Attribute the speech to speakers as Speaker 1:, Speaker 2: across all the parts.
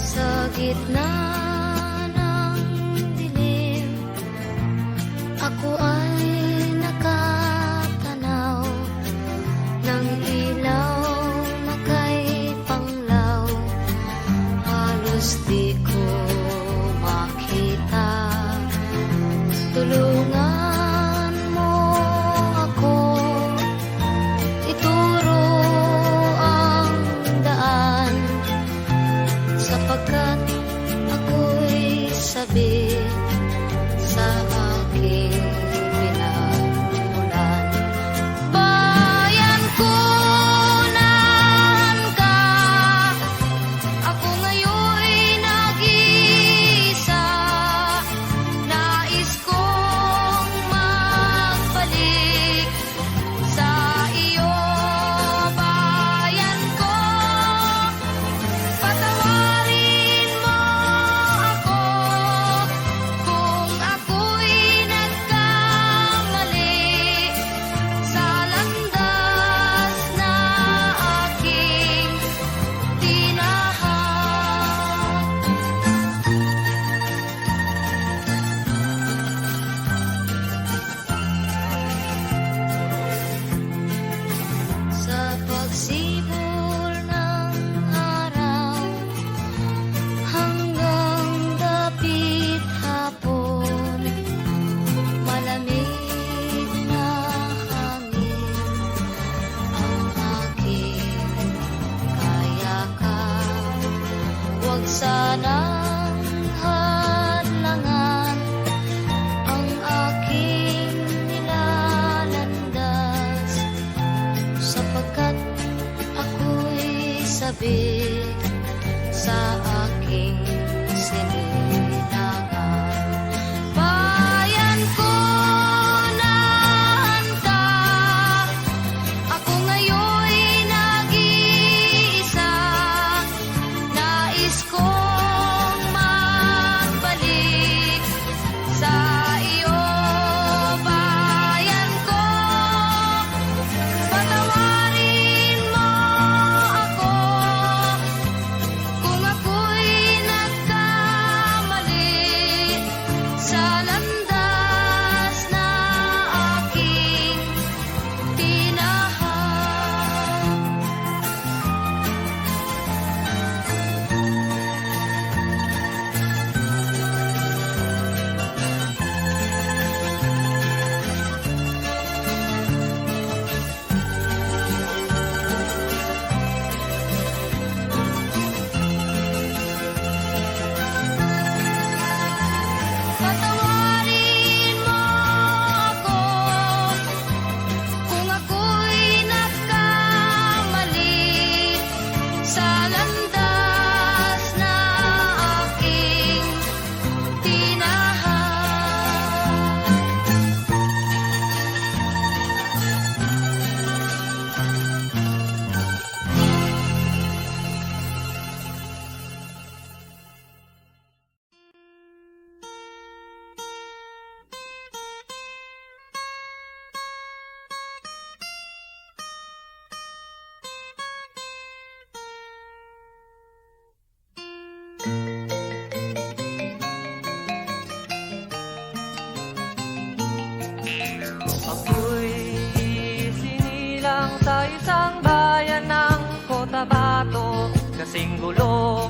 Speaker 1: Sa gitna ng dilim, ako ay nakatanaw ng ilaw na kay panglaw. Halos di ko makita. Tulungan mo ako, ituro ang daan, sapagkat ako'y sabi sa aking pinagmulan. Bayan ko, nahan ka, ako ngayon'y nag-iisa. Nais kong magbalik sa iyo, bayan ko. Patawarin mo ako kung ako'y nagkamali sa landas na aking tinahak. Sa pagsibol ng araw hanggang dapit hapon, malamig na hangin ang aking kayakap. Huwag sanang hadlangan ang aking nilalandas, sapagkat ako'y sabi sa aking sininangan. Bayan ko, nahan ka, ako ngayon'y nag-iisa. Nais kong magbalik sa iyo, bayan ko. Patawarin mo ako kung ako'y nagkamali sa landas na aking tinahak. Patawarin mo ako kung ako'y nagkamali sa landas na aking tinahak.
Speaker 2: Ako'y sinilang sa isang bayan ng Cotabato, kasing gulo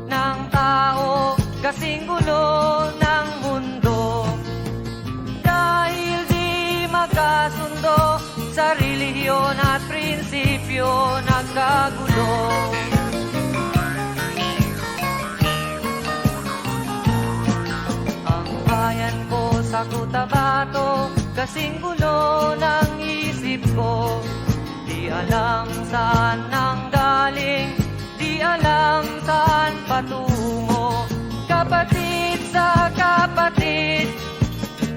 Speaker 2: ng tao, kasing gulo ng mundo. Dahil di magkasundo sa relihiyon at prinsipyo, nagkagulo. Ang bayan ko sa Cotabato, kasing gulo ng isip ko. Di alam saan nang galing, di alam saan patungo. Kapatid sa kapatid,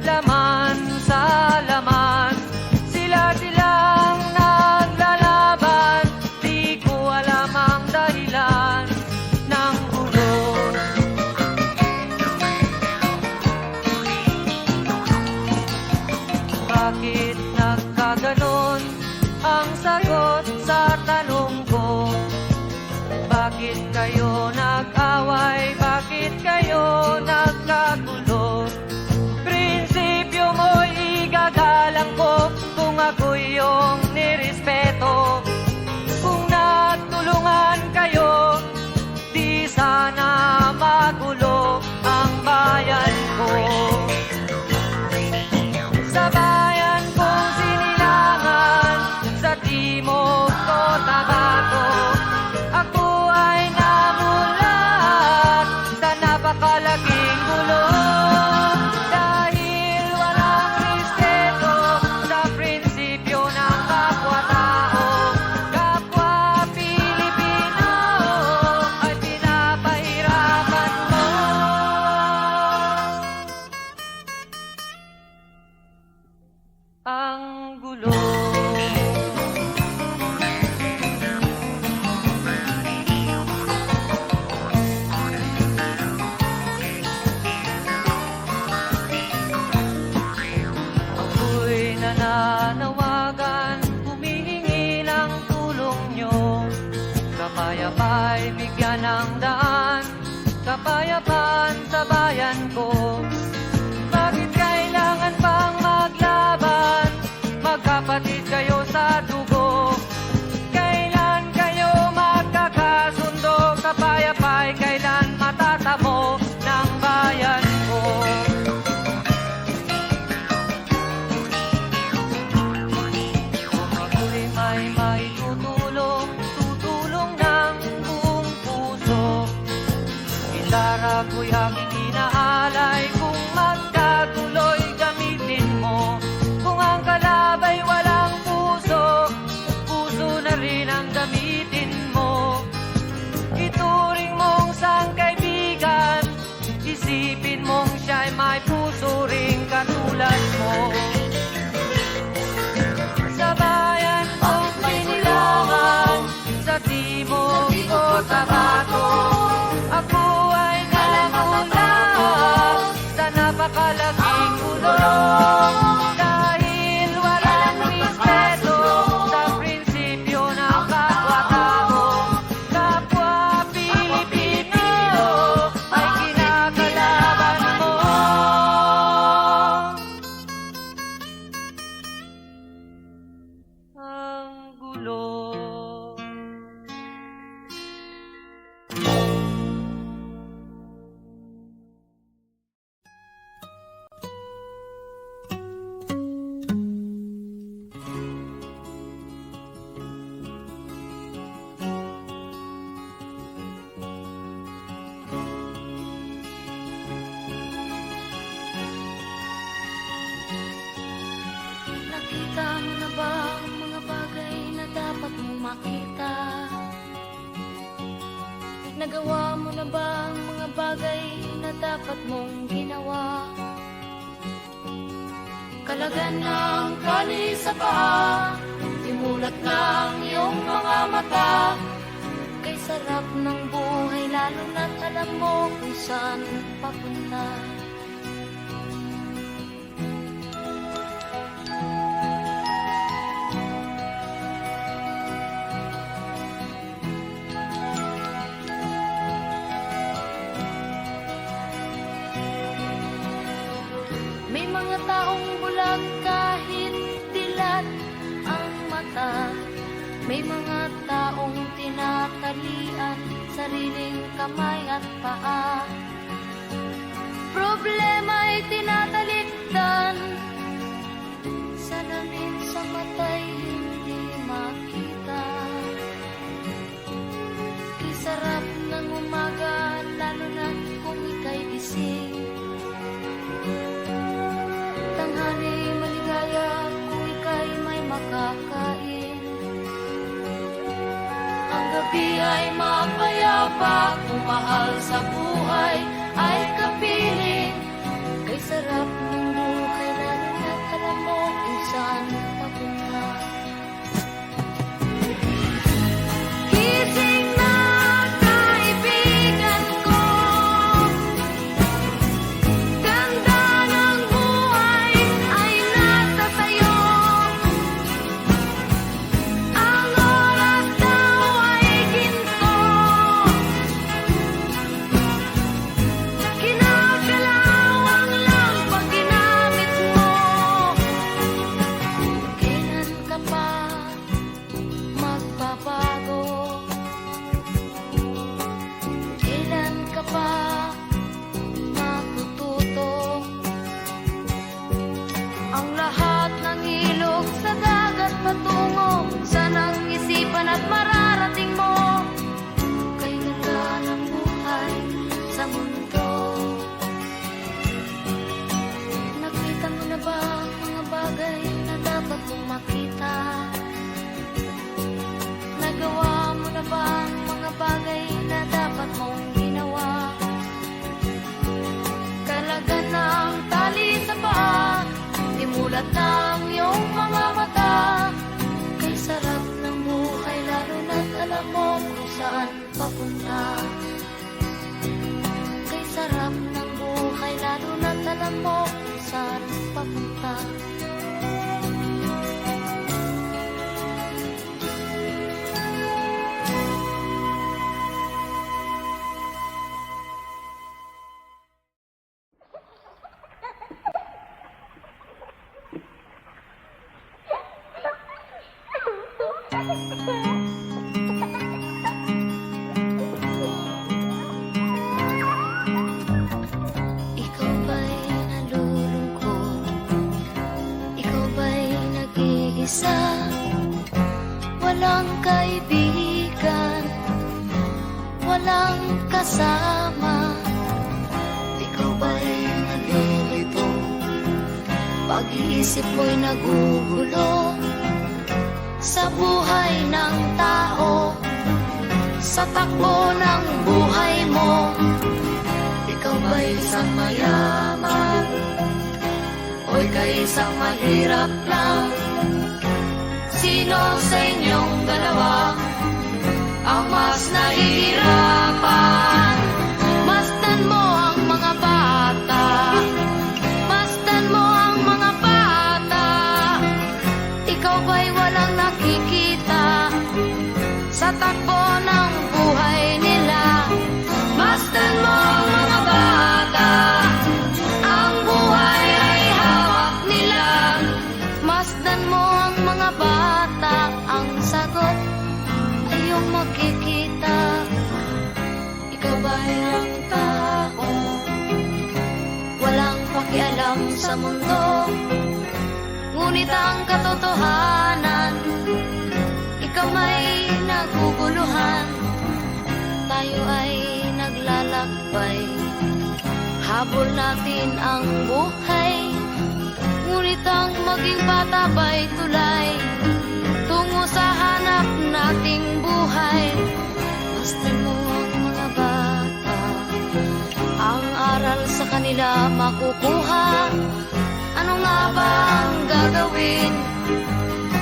Speaker 2: laman sa laman, sila-silang naglalaban. Di ko alam ang dahilan ng gulo. tanong ko, bakit kayo nag-away? Bakit kayo nagkagulo? Prinsipyo mo'y igagalang ko kung ako'y iyong nirespeto. Kung nagtulungan kayo, di sana magulo ang bayan ko. Sa bayan kong sinilangan, sa timog Cotabato, ako ay namulat sa napakalaking gulo. Dahil walang respeto sa prinsipyo ng kapwa-tao, kapwa Pilipino ay pinapahirapan mo. Ang gulo. Ako'y nananawagan, humihingi ng tulong nyo. Kapayapa'y bigyan ng daan, kapayapaan sa bayan ko. Bakit kailangan pang maglaban? Magkapatid kayo sa dugo. Kailan kayo magkakasundo? Kapayapa'y kailan matatamo ng bayan ko? Kung ako'y may maitutulong, tutulong ng buong puso. Gitara ko'y aking inaalay, kung magkaguloy gamitin mo. Kung ang kalabay walang puso, puso na rin ang gamitin mo. Ituring mong sangkaibigan, isipin mong siya'y may puso ring katulad mo. Sa bayan kong sinilangan, sa timog Cotabato, ako ay namulat sa napakalaking gulo. Dahil walang respeto sa prinsipyo ng kapwa-tao, kapwa Pilipino ay kinakalaban mo. Ang gulo.
Speaker 1: Nakita mo na ba ang mga bagay na dapat mong makita? Nagawa mo na ba ang mga bagay na dapat mong ginawa? Kalagan ng kali sa paa, imulat ng iyong mga mata. Kay sarap ng buhay, lalo na't alam mo kung saan papunta. May mga taong bulag kahit dilat ang mata. May mga taong tinatalian sariling kamay at paa. Problema'y tinatalikdan, salamin sa mata'y hindi makita. Kisarap ng umaga, lalo na kung ika'y gising. Tanghali maligaya kung ika'y may makakain. Ang gabi ay mapayapa kung mahal sa buhay ay kapiling. Kay sarap ng buhay, lalo na't alam mo kung saan papunta. Gising na kaibigan ko, ganda ng buhay ay nasa sayo. Ang oras Ang lahat ng ilog sa dagat patungo sa nang-isipan at mararating mo. Kay ganda ng buhay sa mundo. Nakita mo na ba ang mga bagay na dapat mong makita? Nagawa mo na ba ang mga bagay na dapat mong ginawa? Kalagan ng tali sa paa, imulat ng iyong mga mata. Kay sarap ng buhay lalo na't alam mo kung saan papunta. Kay sarap ng buhay lalo na't alam mo kung saan papunta. Ikaw ba'y nalulungkot? Ikaw ba'y nag-iisa? Walang kaibigan, walang kasama. Ikaw ba'y nalilito? Pag-iisip mo'y nagugulo sa buhay ng tao, sa takbo ng buhay mo. Ikaw ba'y isang mayaman o ika'y isang mahirap lang? Sino sa inyong dalawa ang mas nahihirapan? Masdan mo ang mga bata, masdan mo ang mga bata. Ikaw ba'y walang nakikita sa takbo ng buhay nila? Masdan mo ang mga bata, ang buhay ay hawak nila. Masdan mo ang mga bata, ang sagot ay iyong makikita. Ikaw ba'y ang tao, walang pakialam sa mundo? Ngunit ang katotohanan, ikaw may naguguluhan. Tayo ay naglalakbay, habol natin ang buhay. Ngunit ang maging bata ba'y tulay tungo sa hanap nating buhay? Masdan mo ang mga bata, ang aral sa kanila makukuha. Ano nga ba ang gagawin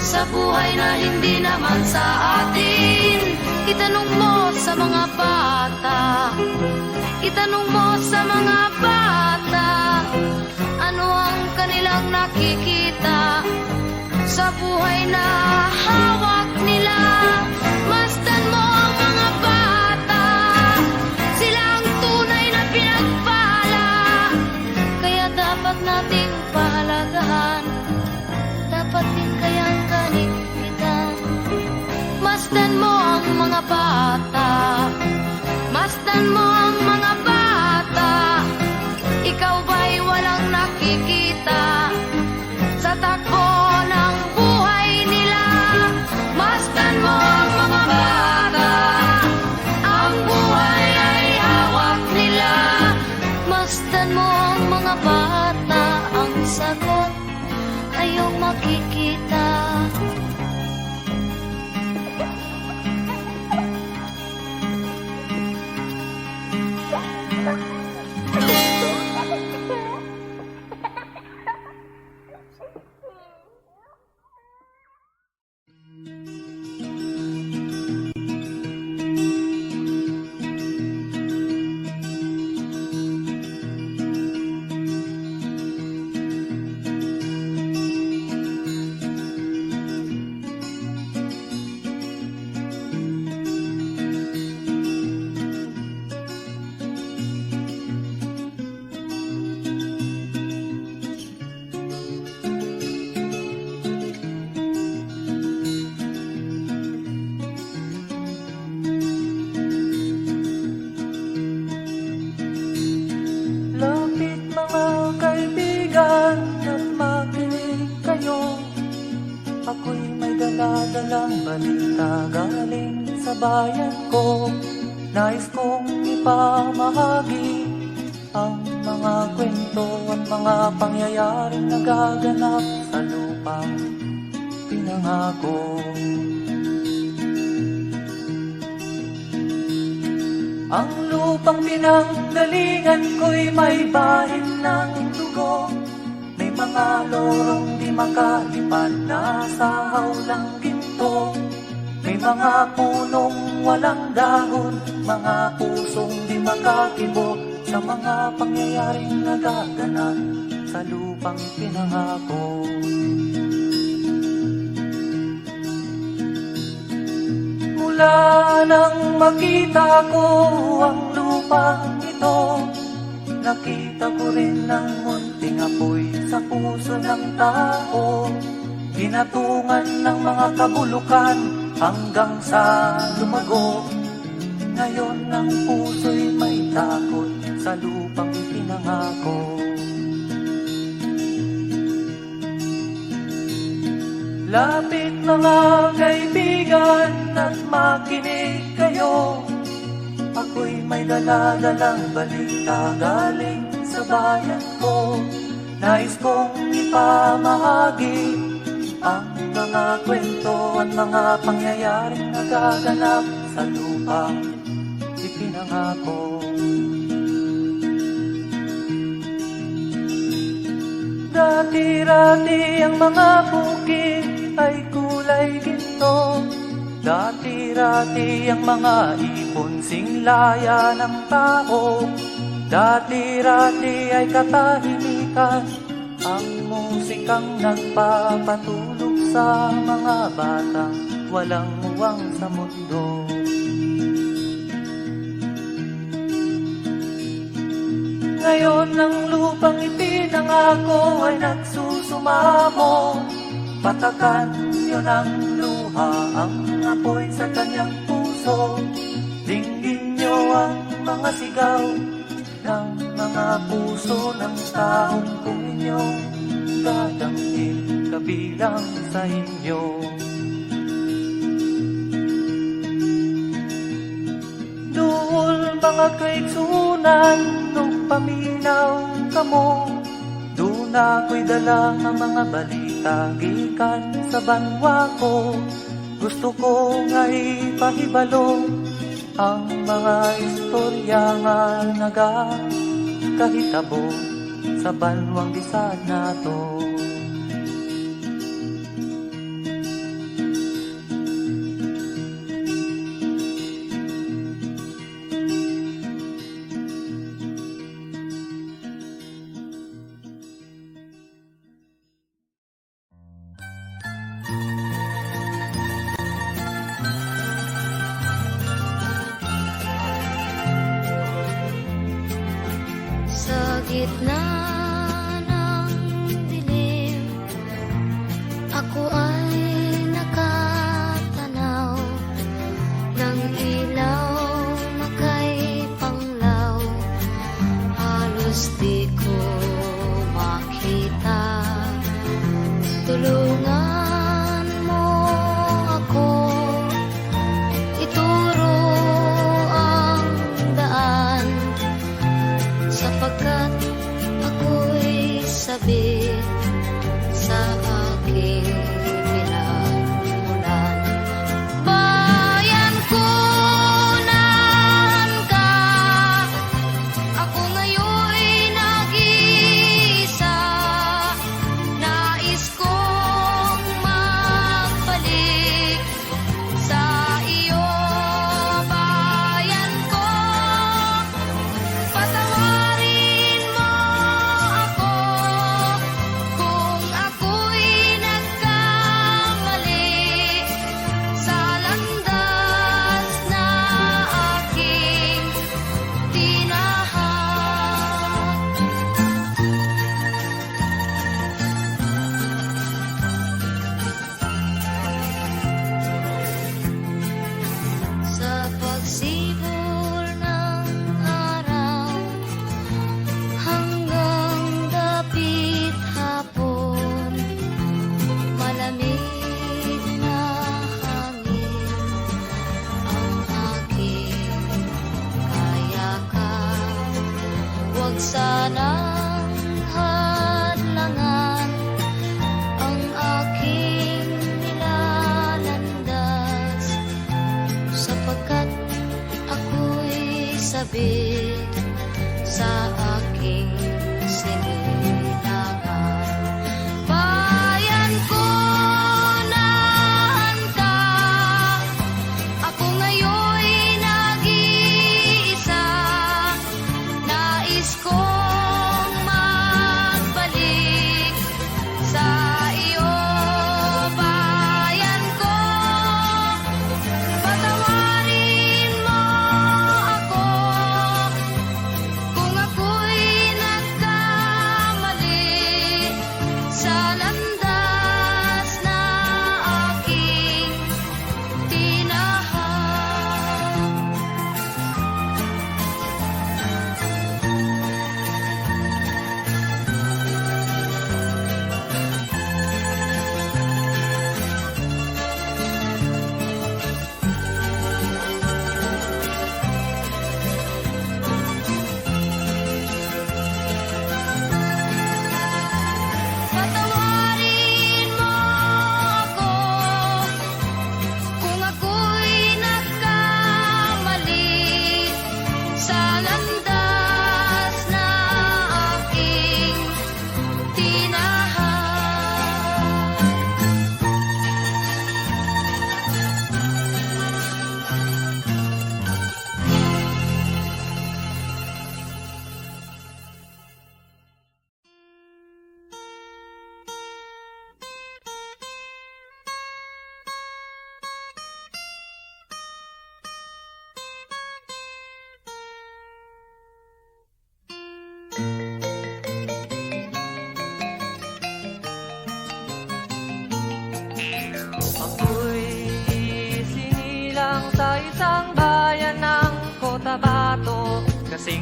Speaker 1: sa buhay na hindi naman sa atin? Itanong mo sa mga bata, itanong mo sa mga bata, ano ang kanilang nakikita sa buhay na hawak nila? Masdan mo ang mga bata, sila ang tunay na pinagpala. Kaya dapat nating pahalagahan, dapat din kayang kaligpitan. Masdan mo ang mga bata, masdan mo ang mga bata. Ikaw ba'y walang nakikita sa takbo ng buhay nila? Masdan mo ang mga bata, ang buhay ay hawak nila. Masdan mo ang mga bata, ang sagot ay iyong makikita.
Speaker 3: dala-dalang balita galing sa bayan ko. Nais kong ipamahagi ang mga kwento at mga pangyayaring nagaganap sa lupang pinangako. Ang lupang pinanggalingan ko'y may bahid ng dugo. May mga lorong di makalipad na sa hawlang ginto. May mga punong walang dahon, mga pusong di makakibo sa mga pangyayaring nagaganap sa lupang pinangako. Mula nang makita ko ang lupang ito, nakita ko rin ang munting apoy sa puso ng tao. Ginatungan ng mga kabulukan hanggang sa lumago. Ngayon ang puso'y may takot sa lupang pinangako. Lapit mga kaibigan at makinig kayo. Ako'y may dala-dalang balita galing sa bayan ko. Nais kong ipamahagi ang mga kwento at mga pangyayaring nagaganap sa lupang ipinangako. Dati-rati ang mga bukid ay kulay ginto. Dati-rati ang mga ipon singlaya ng tao. Dati-rati ay katahimikan ang musikang nagpapatulog sa mga batang walang uwang sa mundo. Ngayon ang lupang ipinangako ay nagsusumamo. Patakan yun ang luha, ang apoy sa kanyang puso. Dinggin nyo ang mga sigaw ng mga puso ng taong kung inyong dadamhin kabilang sa inyo. Duol mga kaigsunan nung paminaw kamo. Doon ako'y dala ang mga balita gikan sa banwa ko. Gusto ko nga ipahibalo ang mga istorya nga nagakahitabo sa banwang bisan nato.
Speaker 1: Sa gitna ng dilim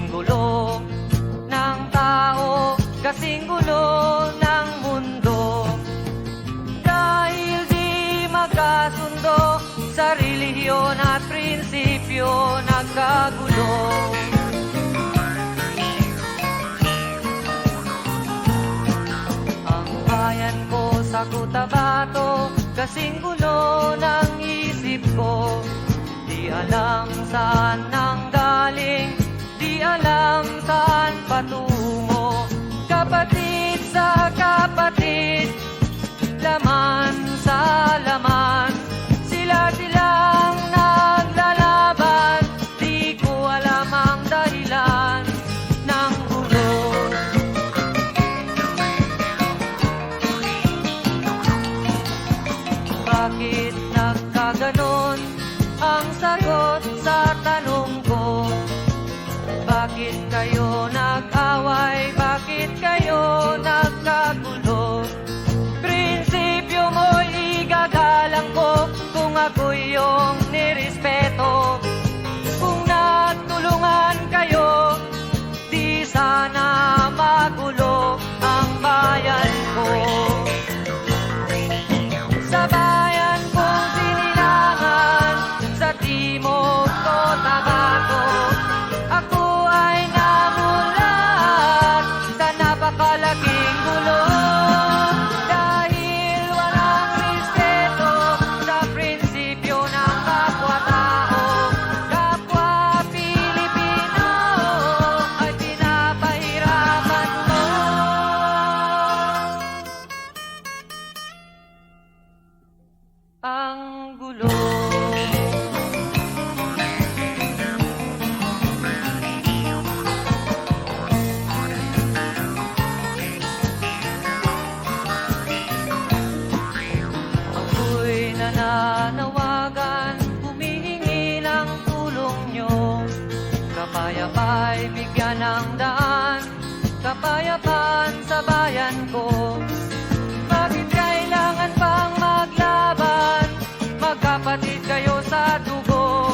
Speaker 2: gulo ng tao, kasing gulo ng mundo. Dahil di magkasundo sa relihiyon at prinsipyo, nagkagulo. Ang bayan ko sa Cotabato, kasing gulo ng isip ko. Di alam saan nang galing, di alam saan patungo. Kapatid sa kapatid, laman sa laman, sila-silang naglalaban. Di ko alam ang dahilan ng gulo. Bakit nagkaganon ang sagot sa tanong ko? Bakit kayo nag-away? Bakit kayo nagkagulo? Prinsipyo mo'y igagalang ko kung ako'y iyong nirespeto. Kung nagtulungan kayo, di sana magulo ang bayan ko. Sa bayan kong sinilangan, sa timog Cotabato, ako ay namulat sa napakalaking gulo. Dahil walang respeto sa prinsipyo ng kapwa-tao, kapwa Pilipino ay pinapahirapan mo. Ang gulo. Ako'y nananawagan, humihingi ng tulong nyo. Kapayapa'y bigyan ng daan, kapayapaan sa bayan ko. Bakit kailangan pang maglaban? Magkapatid kayo sa dugo.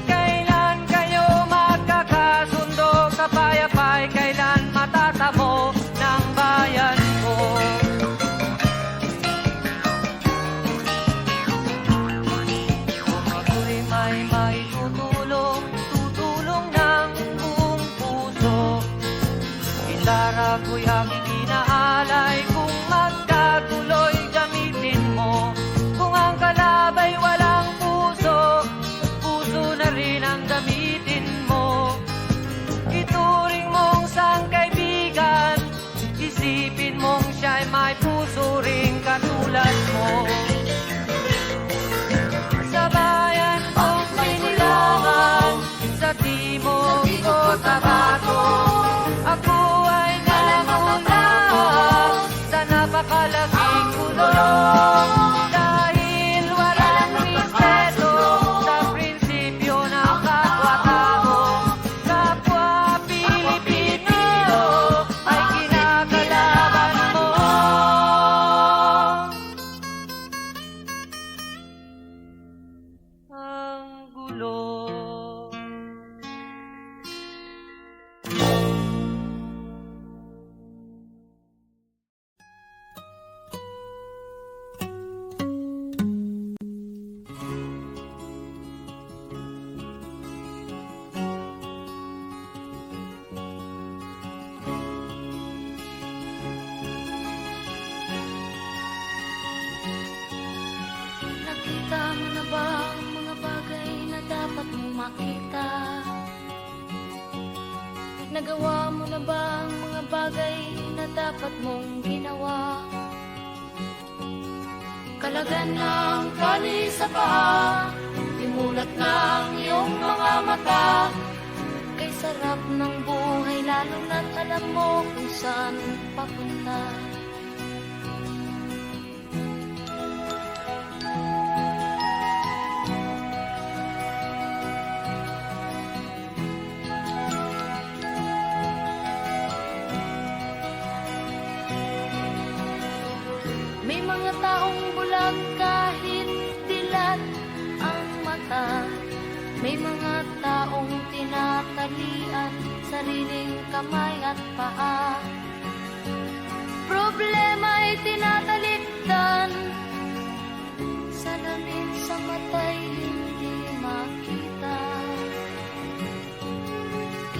Speaker 2: Kailan kayo magkakasundo? Kapayapa'y kailan matatamo ng bayan ko? Kung ako'y may maitutulong, tutulong ng buong puso. Gitara ko'y aking inaalay, kung magkagulo'y gamitin mo. Kung ang kalabay walang puso, puso na rin ang gamitin mo. Ituring mong sangkaibigan, isipin mong siya'y may puso ring katulad mo. Sa bayan kong sinilangan, sa timog Cotabato, ako ay namulat sa napakalaking gulo. Dahil walang respeto sa prinsipyo ng kapwa-tao, kapwa Pilipino ay kinakalaban mo. Ang gulo.
Speaker 1: Nakita mo na ba ang mga bagay na dapat mong makita? Nagawa mo na ba ang mga bagay na dapat mong ginawa? Kalagan ng tali sa paa, imulat ng iyong mga mata. Kay sarap ng buhay, lalo na't alam mo kung saan papunta. May mga taong bulag kahit dilat ang mata. May mga taong tinatalian, sariling kamay at paa. Problema'y tinatalikdan, salamin sa mata'y hindi makita.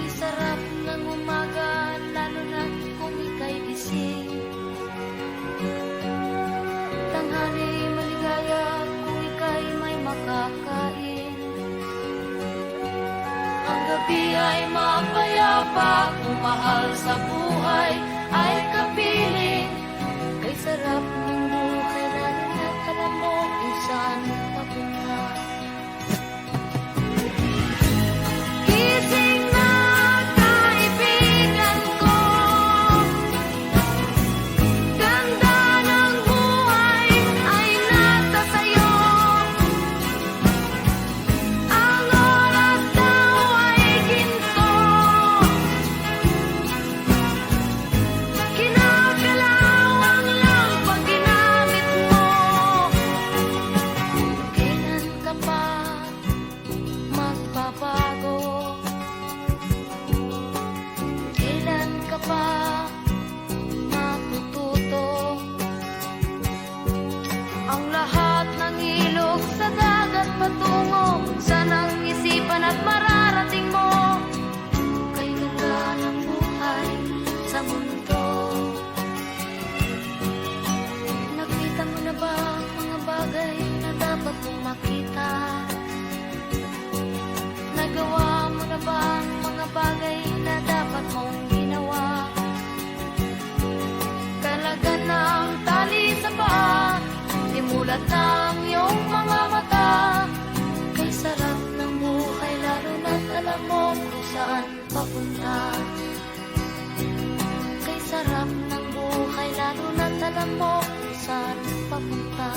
Speaker 1: Isarap ng umaga, lalo na kung ika'y gising. Tanghali maligaya kung ika'y may makakain. Ang gabi ay mapayapa, kung mahal sa buhay ay kapiling. Kay sarap ng buhay, lalo na alam mo kung saan papunta. Gising na kaibigan ko, ganda ng buhay ay nasa sayo. Ang oras daw ay ginto, kinakalawang lang pag ginamit mo. Kailan ka pa magbabago? Kailan ka pa matututo? Ang lahat ng ilog sa dagat patungo, sanang isipan at mararating mo. Kay ganda ng buhay sa mundo. Nakita mo na ba ang mga bagay na dapat mong makita? Nagawa mo na ba ang mga bagay na dapat mong ginawa? Kalagan ng tali sa paa, imulat ng iyong mga mata. Kay sarap ng buhay, lalo na't alam mo kung saan papunta. Kay sarap ng buhay, lalo na't alam mo kung saan papunta.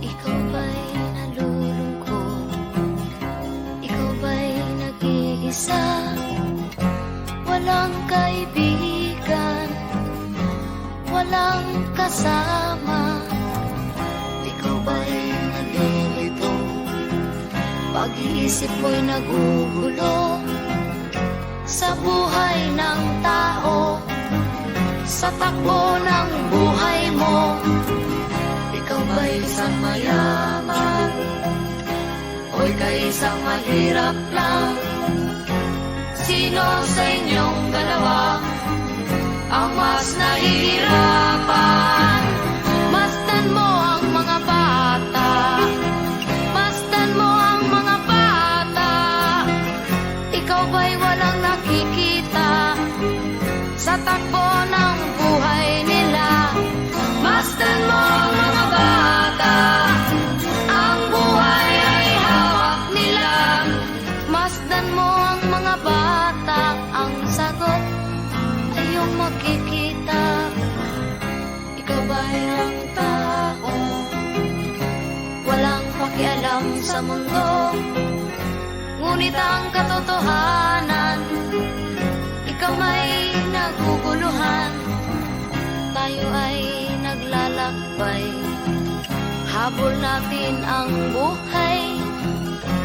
Speaker 1: Ikaw ba'y nalulungkot? Ikaw ba'y nag-iisa? Walang kaibigan, walang kasama. Ikaw ba'y nalilito? Pag-iisip mo'y nagugulo sa buhay ng tao, sa takbo ng buhay mo. Ikaw ba'y isang mayaman o ika'y isang isang mahirap lang. Sino sa inyong dalawa ang mas nahihirapan? Masdan mo ang mga bata, masdan mo ang mga bata. Ikaw ba'y walang nakikita sa takbo ng buhay nila? Masdan mo ang mga bata, ang buhay ay hawak nila. Masdan mo ang mga bata, ang sagot ay iyong makikita. Ikaw ba'y ang tao, walang pakialam sa mundo, ngunit ang katotohanan, ikaw may naguguluhan. Tayo ay naglalakbay, habol natin ang buhay,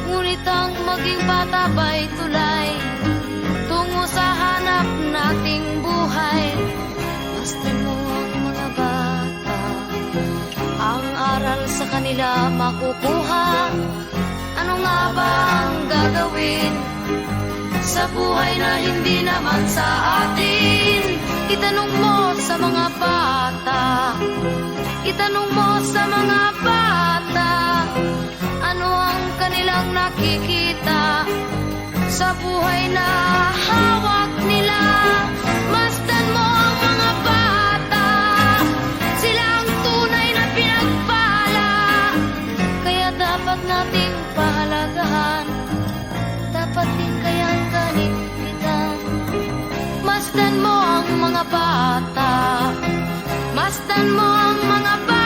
Speaker 1: ngunit ang maging bata ba'y tulay tungo sa hanap nating buhay. Basta mo ang mga bata, ang aral sa kanila makukuha. Ano nga ba ang gagawin sa buhay na hindi naman sa atin? Itanong mo sa mga bata, itanong mo sa mga bata, ano ang kanilang nakikita sa buhay na hawak nila. Masdan mo ang mga bata, sila ang tunay na pinagpala, kaya dapat nating pahalagahan, dapat din kayang kaligpitan. Masdan mo ang mga bata, masdan mo ang mga bata.